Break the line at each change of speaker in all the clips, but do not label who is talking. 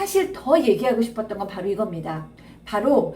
사실 더 얘기하고 싶었던 건 바로 이겁니다. 바로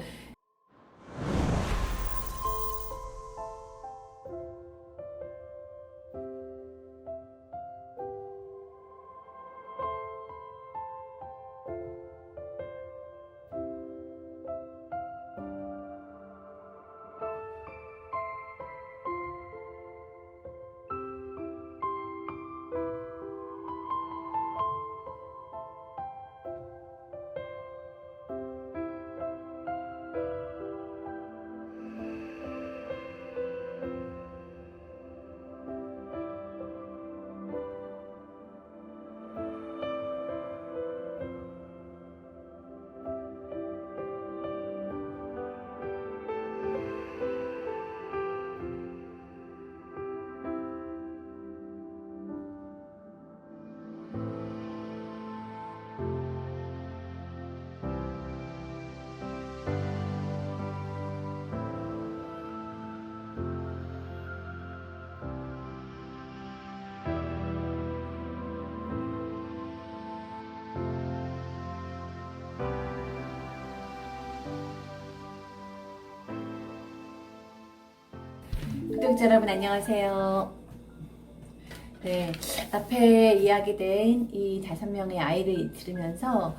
구독자 여러분 안녕하세요. 네, 앞에 이야기된 이 5명의 아이를 들으면서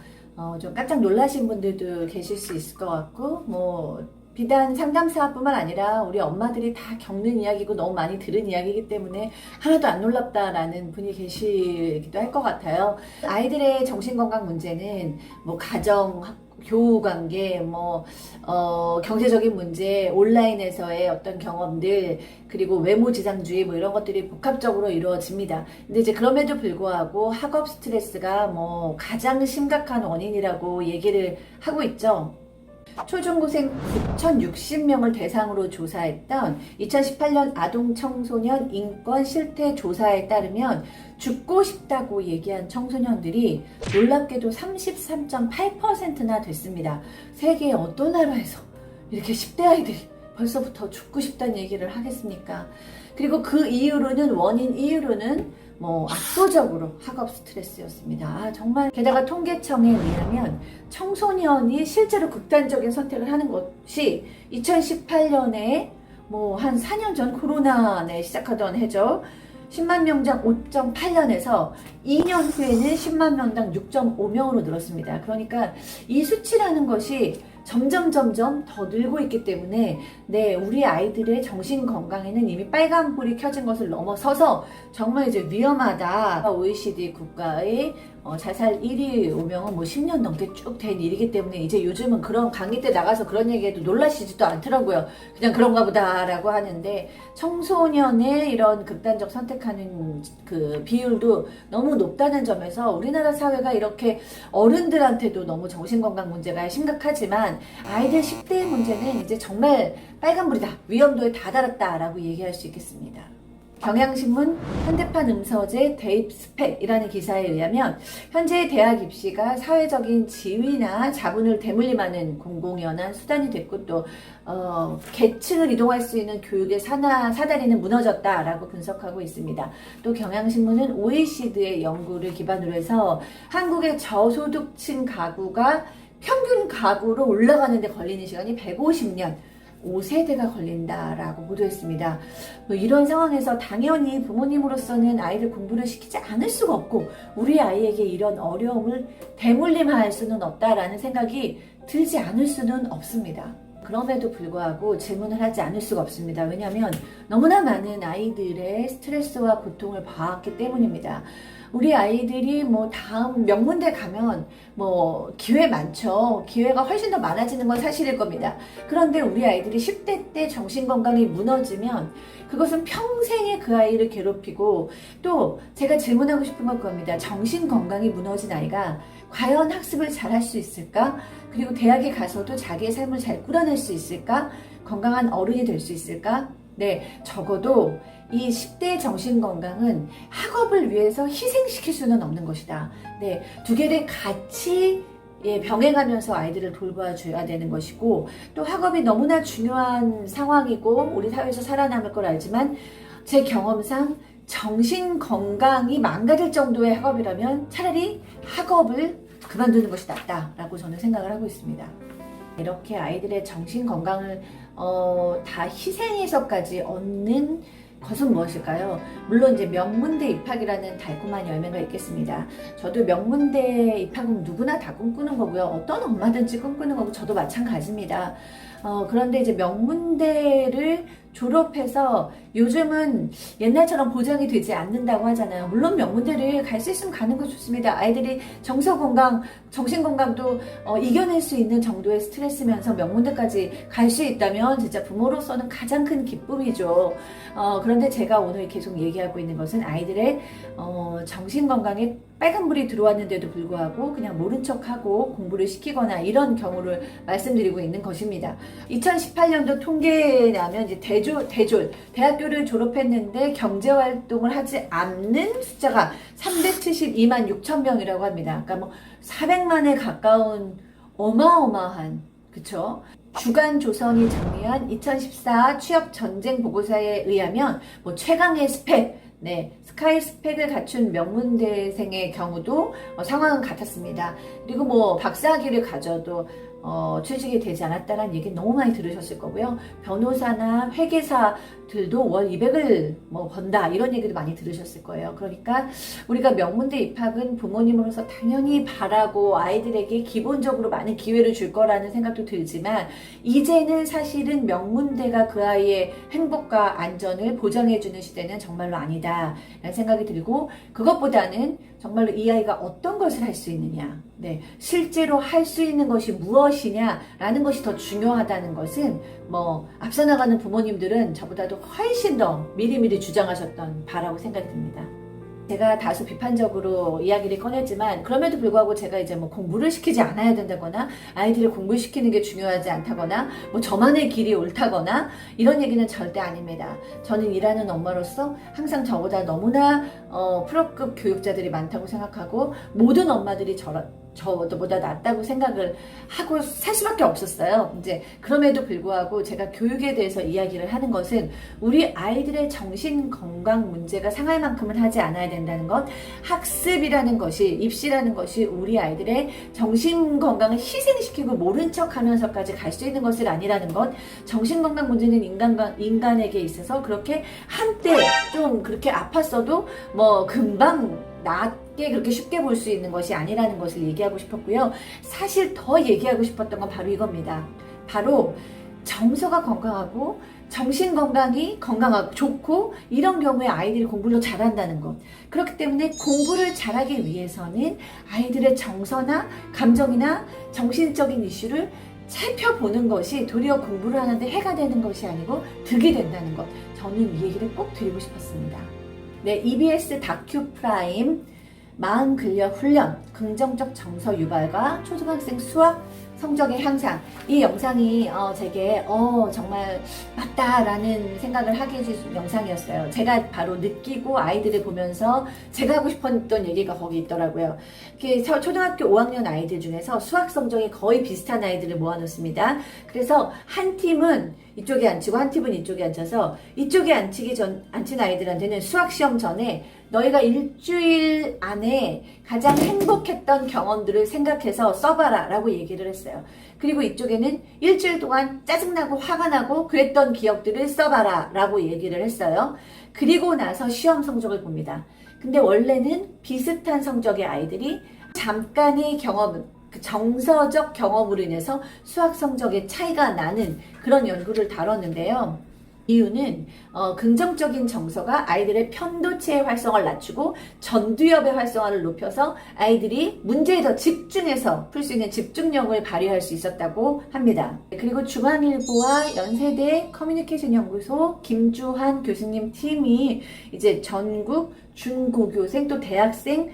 좀 깜짝 놀라신 분들도 계실 수 있을 것 같고, 비단 상담사뿐만 아니라 우리 엄마들이 다 겪는 이야기고 너무 많이 들은 이야기이기 때문에 하나도 안 놀랍다라는 분이 계시기도 할 것 같아요. 아이들의 정신건강 문제는 가정, 교우 관계, 경제적인 문제, 온라인에서의 어떤 경험들, 그리고 외모 지상주의 이런 것들이 복합적으로 이루어집니다. 근데 이제 그럼에도 불구하고 학업 스트레스가 가장 심각한 원인이라고 얘기를 하고 있죠. 초중고생 9,060명을 대상으로 조사했던 2018년 아동 청소년 인권 실태 조사에 따르면 죽고 싶다고 얘기한 청소년들이 놀랍게도 33.8%나 됐습니다. 세계의 어떤 나라에서 이렇게 10대 아이들이 벌써부터 죽고 싶다는 얘기를 하겠습니까? 그리고 그 이유로는, 원인 이유로는 압도적으로 학업 스트레스였습니다. 정말. 게다가 통계청에 의하면 청소년이 실제로 극단적인 선택을 하는 것이 2018년에 한 4년 전 코로나에 시작하던 해죠. 10만 명당 5.8년에서 2년 후에는 10만 명당 6.5명으로 늘었습니다. 그러니까 이 수치라는 것이 점점 더 늘고 있기 때문에 우리 아이들의 정신 건강에는 이미 빨간불이 켜진 것을 넘어서서 정말 이제 위험하다. OECD 국가의 자살 1위 오명은 10년 넘게 쭉 된 일이기 때문에 이제 요즘은 그런 강의 때 나가서 그런 얘기해도 놀라시지도 않더라고요. 그냥 그런가 보다라고 하는데, 청소년의 이런 극단적 선택하는 그 비율도 너무 높다는 점에서 우리나라 사회가 이렇게 어른들한테도 너무 정신건강 문제가 심각하지만 아이들 10대의 문제는 이제 정말 빨간불이다, 위험도에 다다랐다라고 얘기할 수 있겠습니다. 경향신문 현대판 음서제 대입 스펙이라는 기사에 의하면 현재 대학 입시가 사회적인 지위나 자본을 대물림하는 공공연한 수단이 됐고, 또 계층을 이동할 수 있는 교육의 사다리는 무너졌다라고 분석하고 있습니다. 또 경향신문은 OECD의 연구를 기반으로 해서 한국의 저소득층 가구가 평균 가구로 올라가는 데 걸리는 시간이 150년, 5세대가 걸린다라고 보도했습니다. 이런 상황에서 당연히 부모님으로서는 아이를 공부를 시키지 않을 수가 없고, 우리 아이에게 이런 어려움을 대물림할 수는 없다라는 생각이 들지 않을 수는 없습니다. 그럼에도 불구하고 질문을 하지 않을 수가 없습니다. 왜냐하면 너무나 많은 아이들의 스트레스와 고통을 봐왔기 때문입니다. 우리 아이들이 다음 명문대 가면 기회 많죠. 기회가 훨씬 더 많아지는 건 사실일 겁니다. 그런데 우리 아이들이 10대 때 정신건강이 무너지면 그것은 평생에 그 아이를 괴롭히고, 또 제가 질문하고 싶은 건 그겁니다. 정신건강이 무너진 아이가 과연 학습을 잘할 수 있을까? 그리고 대학에 가서도 자기의 삶을 잘 꾸려낼 수 있을까? 건강한 어른이 될 수 있을까? 적어도 이 10대의 정신건강은 학업을 위해서 희생시킬 수는 없는 것이다. 두 개를 같이 병행하면서 아이들을 돌봐줘야 되는 것이고, 또 학업이 너무나 중요한 상황이고 우리 사회에서 살아남을 걸 알지만, 제 경험상 정신 건강이 망가질 정도의 학업이라면 차라리 학업을 그만두는 것이 낫다라고 저는 생각을 하고 있습니다. 이렇게 아이들의 정신 건강을 다 희생해서까지 얻는 것은 무엇일까요? 물론 이제 명문대 입학이라는 달콤한 열매가 있겠습니다. 저도 명문대 입학은 누구나 다 꿈꾸는 거고요. 어떤 엄마든지 꿈꾸는 거고 저도 마찬가지입니다. 그런데 이제 명문대를 졸업해서 요즘은 옛날처럼 보장이 되지 않는다고 하잖아요. 물론 명문대를 갈 수 있으면 가는 거 좋습니다. 아이들이 정서건강, 정신건강도 이겨낼 수 있는 정도의 스트레스면서 명문대까지 갈 수 있다면 진짜 부모로서는 가장 큰 기쁨이죠. 그런데 제가 오늘 계속 얘기하고 있는 것은 아이들의 정신건강에 빨간불이 들어왔는데도 불구하고 그냥 모른 척하고 공부를 시키거나 이런 경우를 말씀드리고 있는 것입니다. 2018년도 통계에 나면 이제 대학교를 졸업했는데 경제활동을 하지 않는 숫자가 372만 6천 명이라고 합니다. 그러니까 뭐 400만에 가까운 어마어마한, 그쵸? 주간조선이 정리한 2014 취업 전쟁 보고서에 의하면 뭐 최강의 스펙, 스카이 스펙을 갖춘 명문대생의 경우도 상황은 같았습니다. 그리고 뭐 박사학위를 가져도 취직이 되지 않았다는 얘기 너무 많이 들으셨을 거고요. 변호사나 회계사들도 월 200을 뭐 번다 이런 얘기도 많이 들으셨을 거예요. 그러니까 우리가 명문대 입학은 부모님으로서 당연히 바라고 아이들에게 기본적으로 많은 기회를 줄 거라는 생각도 들지만 이제는 사실은 명문대가 그 아이의 행복과 안전을 보장해주는 시대는 정말로 아니다 라는 생각이 들고, 그것보다는 정말로 이 아이가 어떤 것을 할 수 있느냐, 실제로 할 수 있는 것이 무엇이냐라는 것이 더 중요하다는 것은 뭐 앞서 나가는 부모님들은 저보다도 훨씬 더 미리미리 주장하셨던 바라고 생각이 듭니다. 제가 다소 비판적으로 이야기를 꺼냈지만 그럼에도 불구하고 제가 이제 뭐 공부를 시키지 않아야 된다거나 아이들을 공부시키는 게 중요하지 않다거나 뭐 저만의 길이 옳다거나 이런 얘기는 절대 아닙니다. 저는 일하는 엄마로서 항상 저보다 너무나 프로급 교육자들이 많다고 생각하고 모든 엄마들이 저보다 낫다고 생각을 하고 살 수밖에 없었어요. 이제 그럼에도 불구하고 제가 교육에 대해서 이야기를 하는 것은 우리 아이들의 정신 건강 문제가 상할 만큼은 하지 않아야 된다는 것, 학습이라는 것이, 입시라는 것이 우리 아이들의 정신 건강을 희생시키고 모른 척하면서까지 갈 수 있는 것은 아니라는 것, 정신 건강 문제는 인간에게 있어서 그렇게 한때 좀 그렇게 아팠어도 뭐 금방 낫게 그렇게 쉽게 볼 수 있는 것이 아니라는 것을 얘기하고 싶었고요. 사실 더 얘기하고 싶었던 건 바로 이겁니다. 바로 정서가 건강하고 정신 건강이 건강하고 좋고 이런 경우에 아이들이 공부를 잘한다는 것. 그렇기 때문에 공부를 잘하기 위해서는 아이들의 정서나 감정이나 정신적인 이슈를 살펴보는 것이 도리어 공부를 하는데 해가 되는 것이 아니고 득이 된다는 것. 저는 이 얘기를 꼭 드리고 싶었습니다. EBS 다큐 프라임 마음 근력 훈련, 긍정적 정서 유발과 초등학생 수학 성적의 향상, 이 영상이 제게 정말 맞다라는 생각을 하게 해준 영상이었어요. 제가 바로 느끼고 아이들을 보면서 제가 하고 싶었던 얘기가 거기 있더라고요. 초등학교 5학년 아이들 중에서 수학 성적이 거의 비슷한 아이들을 모아놓습니다. 그래서 한 팀은 이쪽에 앉히고 한 팀은 이쪽에 앉혀서 이쪽에 앉힌 아이들한테는 수학 시험 전에 너희가 일주일 안에 가장 행복했던 경험들을 생각해서 써봐라 라고 얘기를 했어요. 그리고 이쪽에는 일주일 동안 짜증나고 화가 나고 그랬던 기억들을 써봐라 라고 얘기를 했어요. 그리고 나서 시험 성적을 봅니다. 근데 원래는 비슷한 성적의 아이들이 잠깐의 그 정서적 경험으로 인해서 수학 성적의 차이가 나는 그런 연구를 다뤘는데요. 이유는 긍정적인 정서가 아이들의 편도체의 활성화를 낮추고 전두엽의 활성화를 높여서 아이들이 문제에 더 집중해서 풀 수 있는 집중력을 발휘할 수 있었다고 합니다. 그리고 중앙일보와 연세대 커뮤니케이션 연구소 김주환 교수님 팀이 이제 전국 중고교생 또 대학생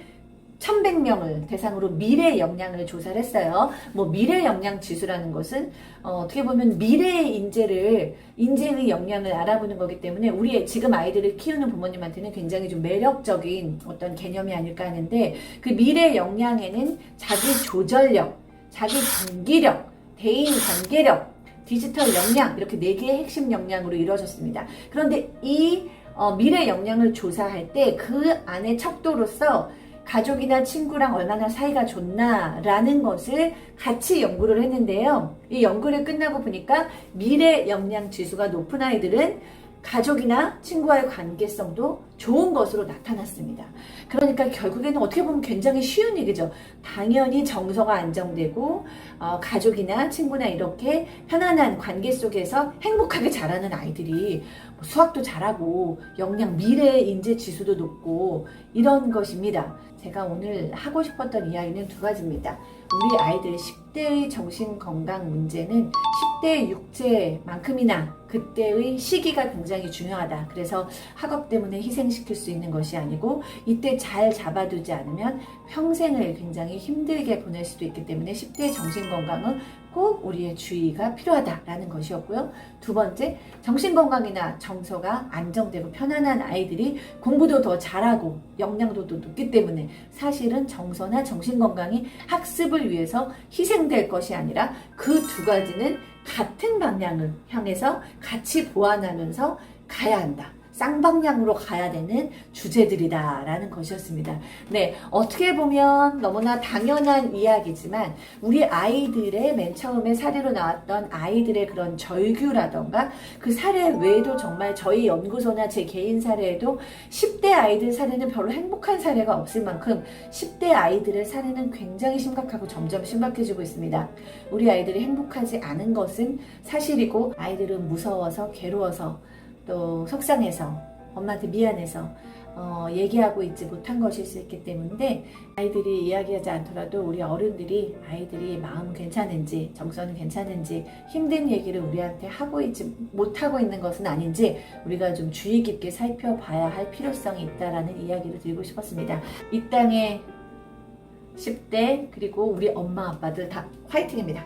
1100명을 대상으로 미래 역량을 조사를 했어요. 뭐 미래 역량 지수라는 것은 어떻게 보면 미래의 인재의 역량을 알아보는 거기 때문에 우리 지금 아이들을 키우는 부모님한테는 굉장히 좀 매력적인 어떤 개념이 아닐까 하는데, 그 미래 역량에는 자기 조절력, 자기 경기력, 대인 관계력, 디지털 역량 이렇게 4개의 핵심 역량으로 이루어졌습니다. 그런데 이 미래 역량을 조사할 때 그 안에 척도로서 가족이나 친구랑 얼마나 사이가 좋나라는 것을 같이 연구를 했는데요. 이 연구를 끝나고 보니까 미래 영양 지수가 높은 아이들은 가족이나 친구와의 관계성도 좋은 것으로 나타났습니다. 그러니까 결국에는 어떻게 보면 굉장히 쉬운 얘기죠. 당연히 정서가 안정되고 가족이나 친구나 이렇게 편안한 관계 속에서 행복하게 자라는 아이들이 수학도 잘하고 영양 미래 인재 지수도 높고 이런 것입니다. 제가 오늘 하고 싶었던 이야기는 두 가지입니다. 우리 아이들 10대의 정신건강 문제는 10대 육체만큼이나 그때의 시기가 굉장히 중요하다. 그래서 학업 때문에 희생시킬 수 있는 것이 아니고 이때 잘 잡아두지 않으면 평생을 굉장히 힘들게 보낼 수도 있기 때문에 10대 정신건강은 꼭 우리의 주의가 필요하다라는 것이었고요. 두 번째, 정신건강이나 정서가 안정되고 편안한 아이들이 공부도 더 잘하고 역량도도 높기 때문에 사실은 정서나 정신건강이 학습을 위해서 희생될 것이 아니라 그 두 가지는 같은 방향을 향해서 같이 보완하면서 가야 한다. 쌍방향으로 가야 되는 주제들이다라는 것이었습니다. 네, 어떻게 보면 너무나 당연한 이야기지만 우리 아이들의 맨 처음에 사례로 나왔던 아이들의 그런 절규라던가 그 사례 외에도 정말 저희 연구소나 제 개인 사례에도 10대 아이들 사례는 별로 행복한 사례가 없을 만큼 10대 아이들의 사례는 굉장히 심각하고 점점 심각해지고 있습니다. 우리 아이들이 행복하지 않은 것은 사실이고 아이들은 무서워서 괴로워서 또 속상해서 엄마한테 미안해서 얘기하고 있지 못한 것일 수 있기 때문에 아이들이 이야기하지 않더라도 우리 어른들이 아이들이 마음은 괜찮은지 정서는 괜찮은지 힘든 얘기를 우리한테 하고 있지 못하고 있는 것은 아닌지 우리가 좀 주의 깊게 살펴봐야 할 필요성이 있다라는 이야기를 드리고 싶었습니다. 이 땅의 10대 그리고 우리 엄마 아빠들 다 화이팅입니다.